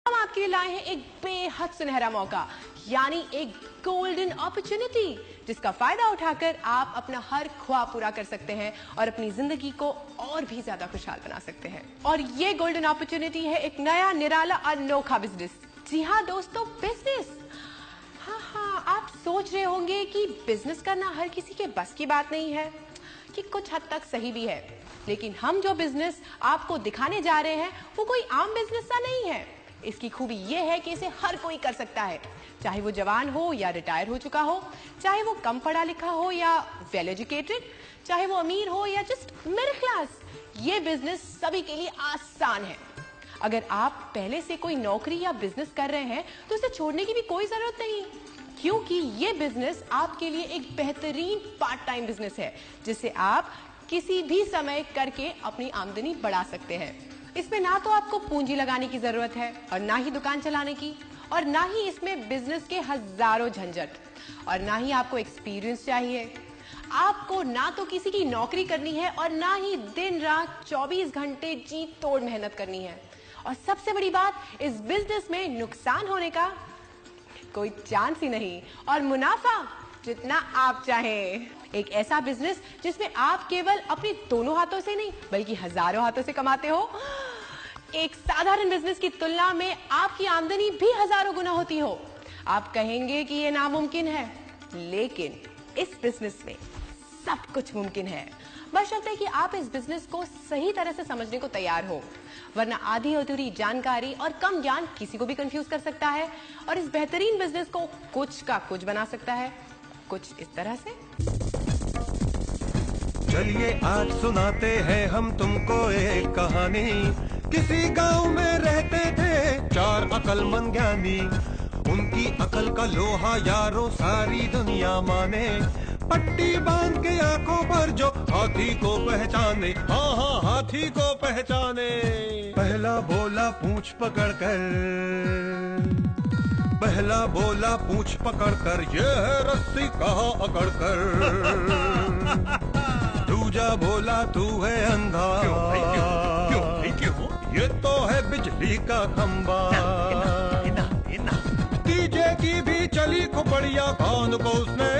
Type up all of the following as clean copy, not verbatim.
हम आपके लिए लाए हैं एक बेहद सुनहरा मौका, यानी एक गोल्डन अपॉर्चुनिटी, जिसका फायदा उठाकर आप अपना हर ख्वाब पूरा कर सकते हैं और अपनी जिंदगी को और भी ज्यादा खुशहाल बना सकते हैं। और ये गोल्डन अपॉर्चुनिटी है एक नया निराला अनोखा बिजनेस। जी हाँ दोस्तों, बिजनेस। हाँ, आप सोच रहे होंगे कि बिजनेस करना हर किसी के बस की बात नहीं है, कि कुछ हद तक सही भी है, लेकिन हम जो बिजनेस आपको दिखाने जा रहे हैं वो कोई आम बिजनेस सा नहीं है। इसकी खूबी ये है कि इसे हर कोई कर सकता है, चाहे वो जवान हो या रिटायर हो चुका हो, चाहे वो कम पढ़ा लिखा हो या वेल एजुकेटेड, चाहे वो अमीर हो या जस्ट मिडिल क्लास। ये बिजनेस सभी के लिए आसान है। अगर आप पहले से कोई नौकरी या बिजनेस कर रहे हैं तो इसे छोड़ने की भी कोई जरूरत नहीं, क्योंकि ये बिजनेस आपके लिए एक बेहतरीन पार्ट टाइम बिजनेस है, जिसे आप किसी भी समय करके अपनी आमदनी बढ़ा सकते हैं। इसमें ना तो आपको पूंजी लगाने की जरूरत है और ना ही दुकान चलाने की, और ना ही इसमें बिजनेस के हजारों झंझट, और ना ही आपको एक्सपीरियंस चाहिए। आपको ना तो किसी की नौकरी करनी है और ना ही दिन रात 24 घंटे जी तोड़ मेहनत करनी है। और सबसे बड़ी बात, इस बिजनेस में नुकसान होने का कोई चांस ही नहीं, और मुनाफा जितना आप चाहें। एक ऐसा बिजनेस जिसमें आप केवल अपने दोनों हाथों से नहीं बल्कि हजारों हाथों से कमाते हो। एक साधारण बिजनेस की तुलना में आपकी आमदनी भी हजारों गुना होती हो। आप कहेंगे कि यह नामुमकिन है, लेकिन इस बिजनेस में सब कुछ मुमकिन है, बशर्ते कि आप इस बिजनेस को सही तरह से समझने को तैयार हो, वरना आधी अधूरी जानकारी और कम ज्ञान किसी को भी कंफ्यूज कर सकता है और इस बेहतरीन बिजनेस को कुछ का कुछ बना सकता है, कुछ इस तरह से। चलिए आज सुनाते हैं हम तुमको एक कहानी। किसी गांव में रहते थे चार अकलमंद ज्ञानी। उनकी अकल का लोहा यारों सारी दुनिया माने। पट्टी बांध के आंखों पर जो हाथी को पहचाने, हाँ हाथी को पहचाने। पहला बोला पूंछ पकड़कर, पहला बोला पूंछ पकड़कर, ये है रस्सी कहाँ अकड़कर। दूजा बोला तू है अंधा, क्यों? ये तो है बिजली का खंबा। तीजे की भी चली खोपड़िया, कान को उसने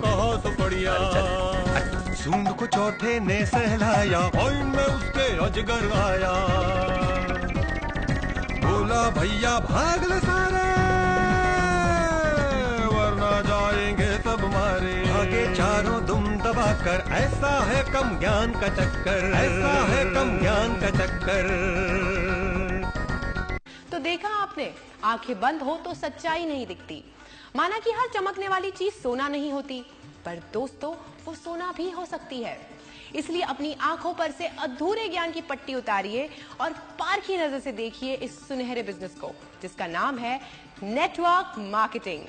कहा सुपड़िया। सूंड को चौथे ने सहलाया, कोइन में उसके अजगर आया। बोला भैया भाग ले सारे, वरना जाएंगे सब मारे। आगे चारों दुम दबाकर, ऐसा है कम ज्ञान का चक्कर, ऐसा है कम ज्ञान का चक्कर। तो देखा आपने, आंखें बंद हो तो सच्चाई नहीं दिखती। माना कि हर चमकने वाली चीज सोना नहीं होती, पर दोस्तों वो सोना भी हो सकती है। इसलिए अपनी आंखों पर से अधूरे ज्ञान की पट्टी उतारिए और पारखी नजर से देखिए इस सुनहरे बिजनेस को, जिसका नाम है नेटवर्क मार्केटिंग।